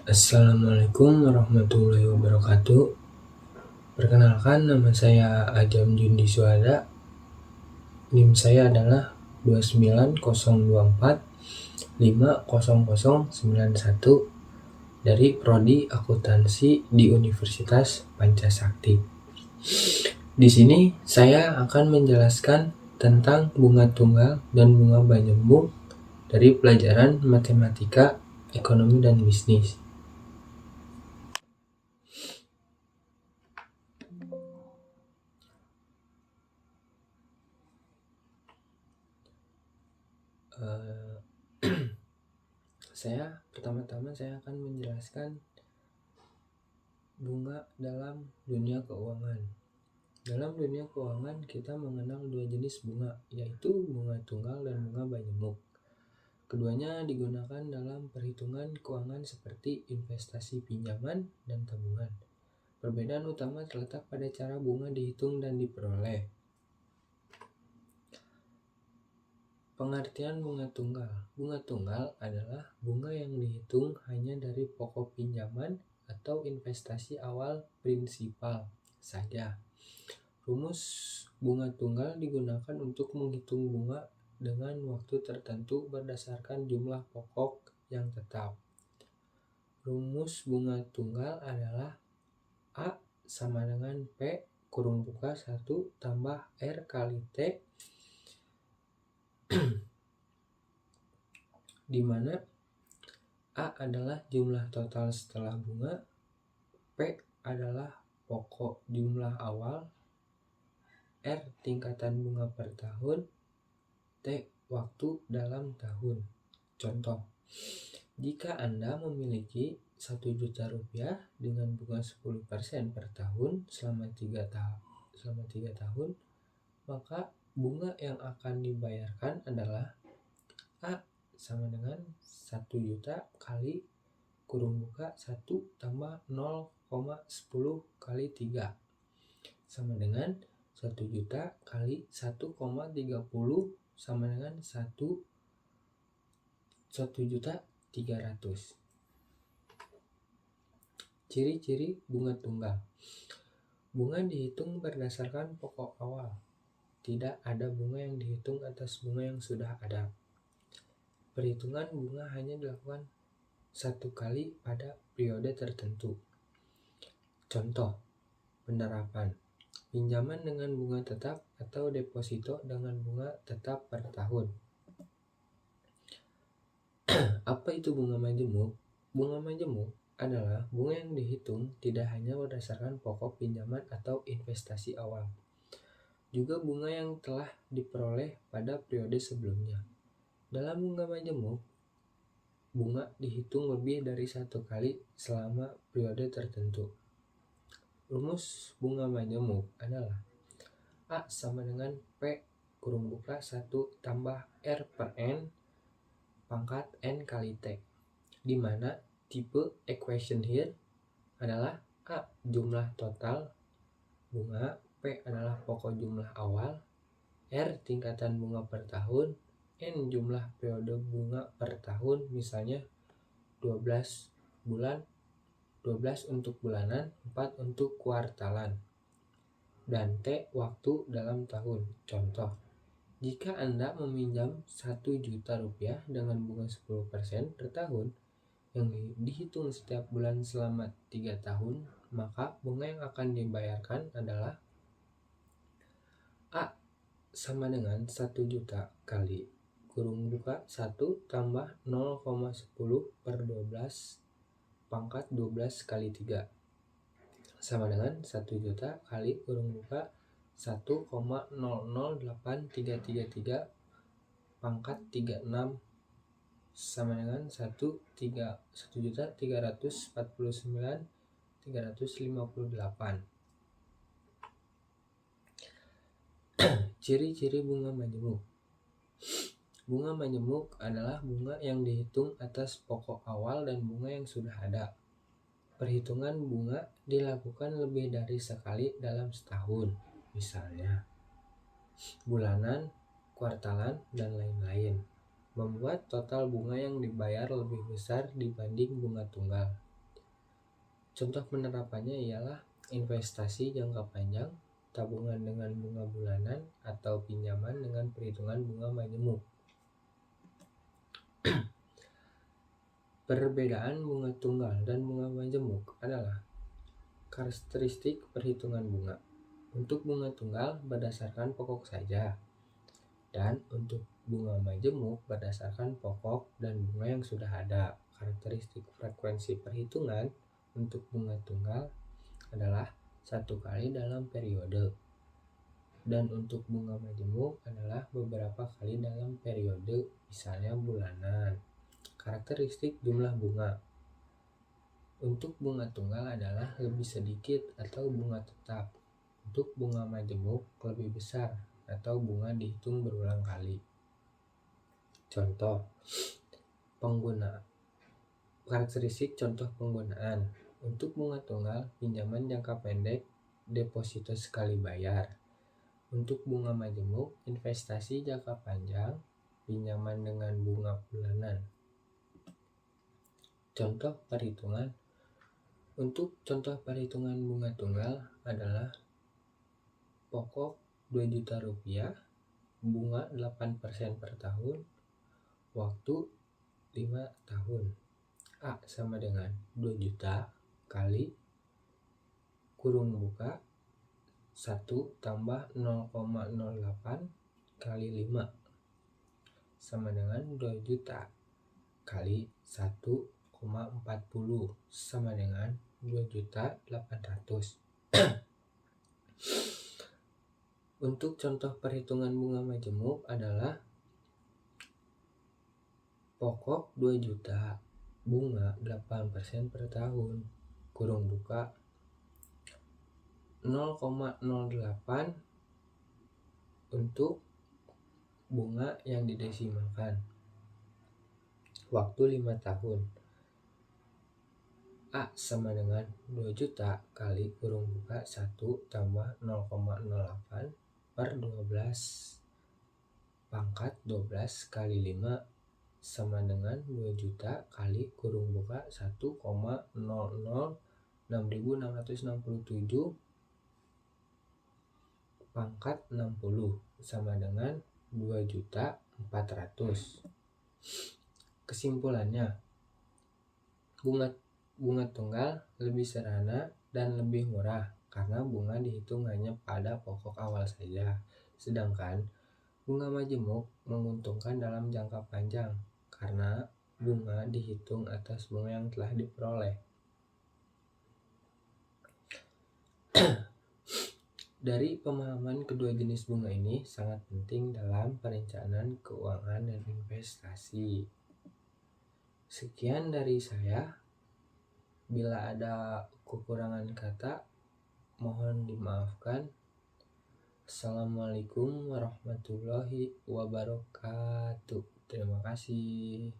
Assalamualaikum warahmatullahi wabarakatuh. Perkenalkan, nama saya Ajam Jundi Suhada. NIM saya adalah 29024500091 dari Prodi Akuntansi di Universitas Pancasakti. Di sini saya akan menjelaskan tentang bunga tunggal dan bunga banjembung dari pelajaran matematika, ekonomi, dan bisnis. Pertama-tama saya akan menjelaskan bunga dalam dunia keuangan. Dalam dunia keuangan kita mengenal dua jenis bunga, yaitu bunga tunggal dan bunga banjemuk. Keduanya digunakan dalam perhitungan keuangan seperti investasi pinjaman dan tabungan. Perbedaan utama terletak pada cara bunga dihitung dan diperoleh. Pengertian bunga tunggal. Bunga tunggal adalah bunga yang dihitung hanya dari pokok pinjaman atau investasi awal prinsipal saja. Rumus bunga tunggal digunakan untuk menghitung bunga dengan waktu tertentu berdasarkan jumlah pokok yang tetap. Rumus bunga tunggal adalah A sama dengan P kurung buka 1 tambah R kali T, di mana A adalah jumlah total setelah bunga, P adalah pokok jumlah awal, R tingkatan bunga per tahun, T waktu dalam tahun. Contoh, jika Anda memiliki 1 juta rupiah dengan bunga 10% per tahun selama 3 tahun, maka bunga yang akan dibayarkan adalah A sama dengan 1 juta kali kurung buka 1 tambah 0,10 kali 3 sama dengan 1 juta kali 1,30 sama dengan 1.300.000. Ciri-ciri bunga tunggal. Bunga dihitung berdasarkan pokok awal. Tidak ada bunga yang dihitung atas bunga yang sudah ada. Perhitungan bunga hanya dilakukan 1 kali pada periode tertentu. Contoh, penerapan. Pinjaman dengan bunga tetap atau deposito dengan bunga tetap per tahun. Apa itu bunga majemuk? Bunga majemuk adalah bunga yang dihitung tidak hanya berdasarkan pokok pinjaman atau investasi awal, juga bunga yang telah diperoleh pada periode sebelumnya. Dalam bunga majemuk, bunga dihitung lebih dari 1 kali selama periode tertentu. Rumus bunga majemuk adalah A sama dengan P kurung buka 1 tambah R per N pangkat N kali T, di mana tipe equation here adalah A jumlah total bunga, P adalah pokok jumlah awal, R tingkatan bunga per tahun, N jumlah periode bunga per tahun, misalnya 12 bulan, 12 untuk bulanan, 4 untuk kuartalan, dan T waktu dalam tahun. Contoh, jika Anda meminjam 1 juta rupiah dengan bunga 10% per tahun yang dihitung setiap bulan selama 3 tahun, maka bunga yang akan dibayarkan adalah A sama dengan 1 juta kali kurung buka 1 tambah 0,10 per 12 pangkat 12 kali 3 sama dengan 1 juta kali kurung buka 1,008333 pangkat 36 sama dengan 1.349.358. Ciri-ciri bunga majemuk. Bunga majemuk adalah bunga yang dihitung atas pokok awal dan bunga yang sudah ada. Perhitungan bunga dilakukan lebih dari sekali dalam setahun, misalnya bulanan, kuartalan, dan lain-lain, membuat total bunga yang dibayar lebih besar dibanding bunga tunggal. Contoh penerapannya ialah investasi jangka panjang, tabungan dengan bunga bulanan, atau pinjaman dengan perhitungan bunga majemuk. Perbedaan bunga tunggal dan bunga majemuk adalah karakteristik perhitungan bunga. Untuk bunga tunggal berdasarkan pokok saja, dan untuk bunga majemuk berdasarkan pokok dan bunga yang sudah ada. Karakteristik frekuensi perhitungan untuk bunga tunggal adalah 1 kali dalam periode, dan untuk bunga majemuk adalah beberapa kali dalam periode, misalnya bulanan. Karakteristik jumlah bunga untuk bunga tunggal adalah lebih sedikit atau bunga tetap. Untuk bunga majemuk lebih besar atau bunga dihitung berulang kali. Contoh pengguna. Karakteristik contoh penggunaan. Untuk bunga tunggal, pinjaman jangka pendek, deposito sekali bayar. Untuk bunga majemuk, investasi jangka panjang, pinjaman dengan bunga bulanan. Contoh perhitungan. Untuk contoh perhitungan bunga tunggal adalah pokok 2 juta rupiah, bunga 8% per tahun, waktu 5 tahun. A sama dengan 2 juta kali kurung buka 1 tambah 0,08 kali 5 sama dengan 2 juta kali 1,40 sama dengan 2.800.000. Untuk contoh perhitungan bunga majemuk adalah pokok 2 juta, bunga 8% per tahun, kurung buka 0,08 untuk bunga yang didesimalkan, waktu 5 tahun. A sama dengan 2 juta kali kurung buka 1 tambah 0,08 per 12 pangkat 12 kali 5 sama dengan 2 juta kali kurung buka 1,006667 pangkat 60 sama dengan 2.400.000. Kesimpulannya, bunga tunggal lebih sederhana dan lebih murah karena bunga dihitung hanya pada pokok awal saja. Sedangkan bunga majemuk menguntungkan dalam jangka panjang karena bunga dihitung atas bunga yang telah diperoleh. Dari pemahaman kedua jenis bunga ini sangat penting dalam perencanaan keuangan dan investasi. Sekian dari saya. Bila ada kekurangan kata, mohon dimaafkan. Assalamualaikum warahmatullahi wabarakatuh. Terima kasih.